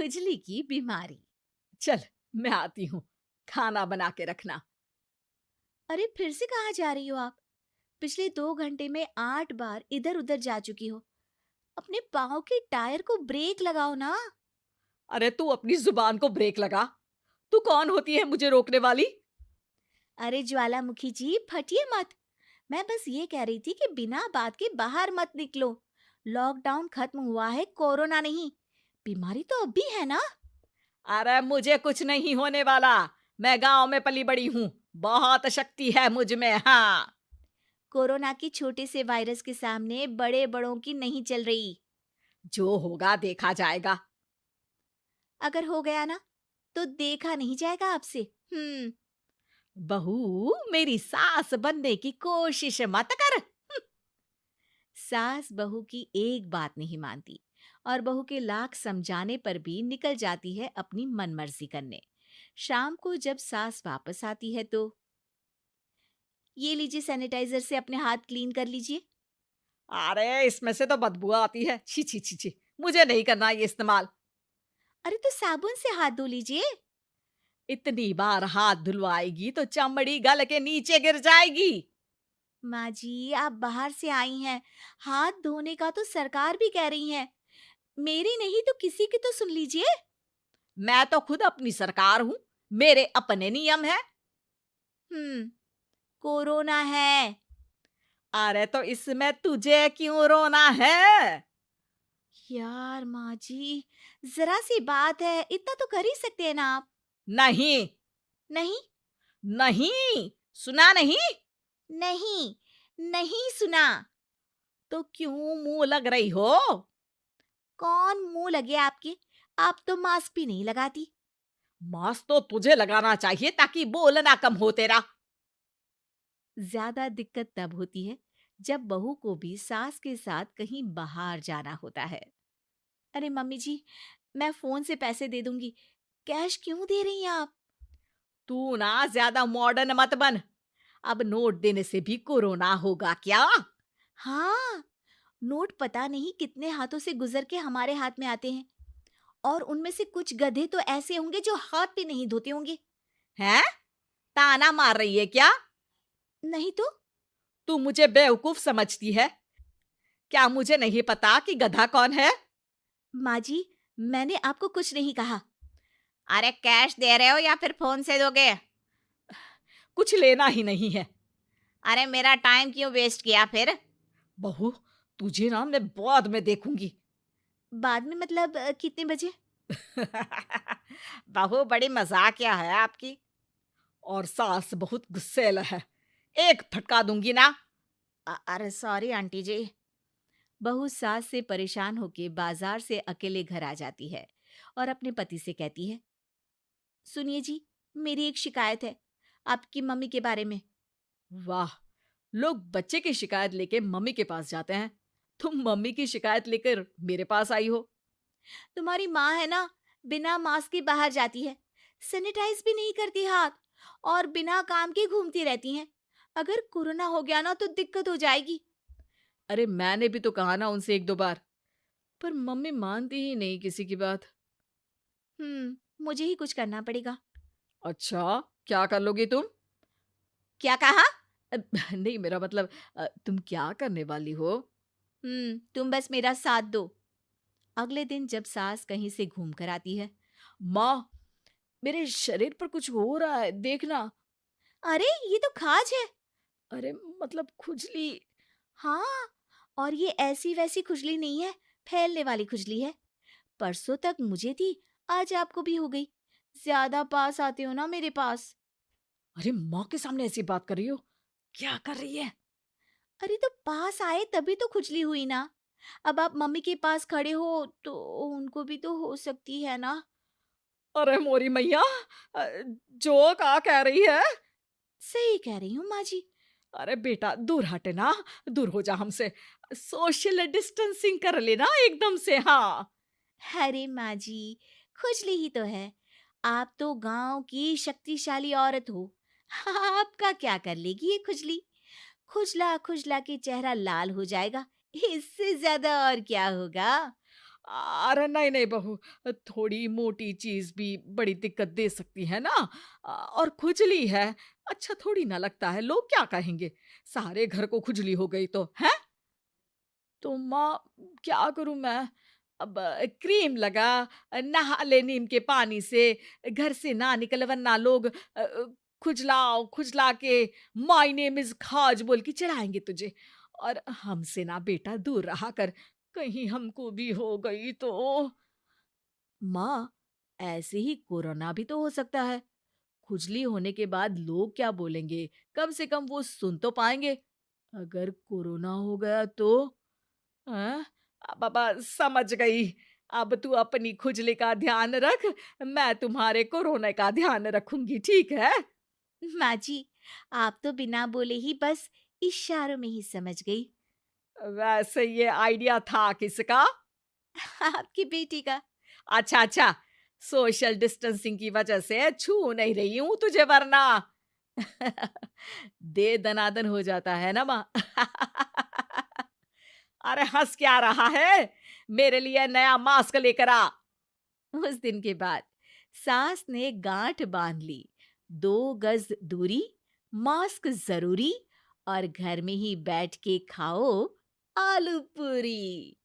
खुजली की बीमारी। चल, मैं आती हूँ, खाना बना के रखना। अरे फिर से कहाँ जा रही हो आप? पिछले 2 घंटे में 8 बार इधर उधर जा चुकी हो। अपने पाँव के टायर को ब्रेक लगाओ ना। अरे तू अपनी जुबान को ब्रेक लगा। तू कौन होती है मुझे रोकने वाली? अरे ज्वालामुखी जी, फटिए मत। मैं बस ये कह रही थी कि बिना बात के बाहर मत निकलो। लॉकडाउन खत्म हुआ है, कोरोना नहीं। बीमारी तो अब भी है ना। अरे मुझे कुछ नहीं होने वाला। मैं गांव में पली बड़ी हूँ। बहुत शक्ति है मुझ में। हाँ। कोरोना की छोटे से वायरस के सामने बड़े बड़ों की नहीं चल रही। जो होगा देखा जाएगा। अगर हो गया ना, तो देखा नहीं जाएगा आपसे। हम्म। बहू, मेरी सास बनने की कोशिश मत कर। सास बहू की एक बात नहीं मानती और बहू के लाख समझाने पर भी निकल जाती है अपनी मनमर्जी करने। शाम को जब सास वापस आती है तो, ये लीजिए सैनिटाइजर से अपने हाथ क्लीन कर लीजिए। अरे इसमें से तो बदबू आती है। छी छी छी छी। मुझे नहीं करना ये इस्तेमाल। अरे तो साबुन से हाथ धो लीजिए। इतनी बार हाथ धुलवाएगी तो चमड़ी गल के नीचे गिर जाएगी। माँ जी, आप बाहर से आई हैं, हाथ धोने का तो सरकार भी कह रही है। मेरी नहीं तो किसी की तो सुन लीजिए। मैं तो खुद अपनी सरकार हूँ। मेरे अपने नियम है। हम्म। कोरोना है। अरे तो इसमें तुझे क्यों रोना है? यार माँ जी, जरा सी बात है, इतना तो कर ही सकते हैं ना आप। नहीं। नहीं। नहीं। सुना नहीं? नहीं। नहीं सुना। तो क्यों मुंह लग रही हो? कौन मुंह लगे आपके? आप तो मास्क भी नहीं लगाती। मास्क तो तुझे लगाना चाहिए ताकि बोलना कम हो तेरा। ज्यादा दिक्कत तब होती है जब बहू को भी सास के साथ कहीं बाहर जाना होता है। अरे मम्मी जी, मैं फोन से पैसे दे दूंगी। कैश क्यों दे रही हैं आप? तू ना ज्यादा मॉडर्न मत बन। अब नोट देने से भी कोरोना होगा क्या? हाँ, नोट पता नहीं कितने हाथों से गुजर के हमारे हाथ में आते हैं, और उनमें से कुछ गधे तो ऐसे होंगे जो हाथ भी नहीं धोते होंगे। हैं? ताना मार रही है क्या? नहीं तो। तू मुझे बेवकूफ समझती है? क्या मुझे नहीं पता कि गधा कौन है? माँ जी, मैंने आपको कुछ नहीं कहा। अरे कैश दे रहे हो या फिर फोन से दोगे? कुछ लेना ही नहीं है। अरे मेरा टाइम क्यों वेस्ट किया फिर? बहू, तुझे ना मैं बाद में देखूंगी। बाद में मतलब कितने बजे? बहू बड़ी मजाकिया है आपकी। और सास बहुत गुस्सैल है। एक फटका दूंगी ना। अरे सॉरी आंटी जी। बहू सास से परेशान होके बाजार से अकेले घर आ जाती है और अपने पति से कहती है, सुनिए जी, मेरी एक शिकायत है आपकी मम्मी के बारे में। वाह, लोग बच्चे की शिकायत लेके मम्मी के पास जाते हैं। तुम मम्मी की शिकायत लेकर मेरे पास आई हो। तुम्हारी माँ है ना, बिना मास्क के बाहर जाती है, सैनिटाइज भी नहीं करती हाथ, और बिना काम के घूमती रहती हैं। अगर कोरोना हो गया ना तो दिक्कत हो जाएगी। अरे मैंने भी तो कहा ना उनसे एक दो बार, पर मम्मी मानती ही नहीं किसी की बात। मुझे ही कुछ करना पड़ेगा। अच्छा, क्या कर लोगी तुम? क्या कहा? नहीं, मेरा मतलब तुम क्या करने वाली हो? तुम बस मेरा साथ दो। अगले दिन जब सास कहीं से घूम कर आती है, माँ, मेरे शरीर पर कुछ हो रहा है, देखना। अरे ये तो खाज है। अरे मतलब खुजली। हाँ, और ये ऐसी वैसी खुजली नहीं है, फैलने वाली खुजली है। परसों तक मुझे थी, आज आपको भी हो गई। ज्यादा पास आते हो ना मेरे पास। अरे माँ के सामने ऐसी बात कर रही हो? क्या कर रही है? अरे तो पास आए तभी तो खुजली हुई ना। अब आप मम्मी के पास खड़े हो तो उनको भी तो हो सकती है ना। अरे मोरी मैया, अ, जो का कह रही है? सही कह रही हूँ माँ जी। अरे बेटा दूर हटे ना। दूर हो जा हमसे। सोशल डिस्टेंसिंग कर लेना एकदम से। हाँ। अरे माँ जी, खुजली ही तो है। आप तो गांव की शक्तिशाली औरत हो। आपका क्या कर लेगी ये खुजली? खुजला खुजला के चेहरा लाल हो जाएगा, इससे ज्यादा और क्या होगा? अरे नहीं नहीं बहू, थोड़ी मोटी चीज भी बड़ी दिक्कत दे सकती है ना। और खुजली है, अच्छा थोड़ी ना लगता है, लोग क्या कहेंगे, सारे घर को खुजली हो गई तो है। तो माँ, क्या करूं मैं? अब क्रीम लगा, नहा ले नीम के पानी से, घर से ना निकल वरना लोग खुजलाओ खुजला के माय नेम इज खाज बोल के चढ़ाएंगे तुझे। और हमसे ना बेटा दूर रहा कर, कहीं हमको भी हो गई तो। माँ, ऐसे ही कोरोना भी तो हो सकता है। खुजली होने के बाद लोग क्या बोलेंगे, कम से कम वो सुन तो पाएंगे। अगर कोरोना हो गया तो? हाँ, बाबा समझ गई। अब तू अपनी खुजली का ध्यान रख, मैं तुम्हारे कोरोना का ध्यान रखूंगी, ठीक है? माँ जी, आप तो बिना बोले ही बस इशारों में ही समझ गई। वैसे ये आइडिया था किसका? आपकी बेटी का। अच्छा अच्छा, सोशल डिस्टेंसिंग की वजह से छू नहीं रही हूं तुझे वरना। दे दनादन हो जाता है ना माँ। अरे हंस क्या रहा है, मेरे लिए नया मास्क लेकर आ। उस दिन के बाद सास ने गांठ बांध ली। 2 गज दूरी, मास्क जरूरी, और घर में ही बैठ के खाओ आलू पूरी।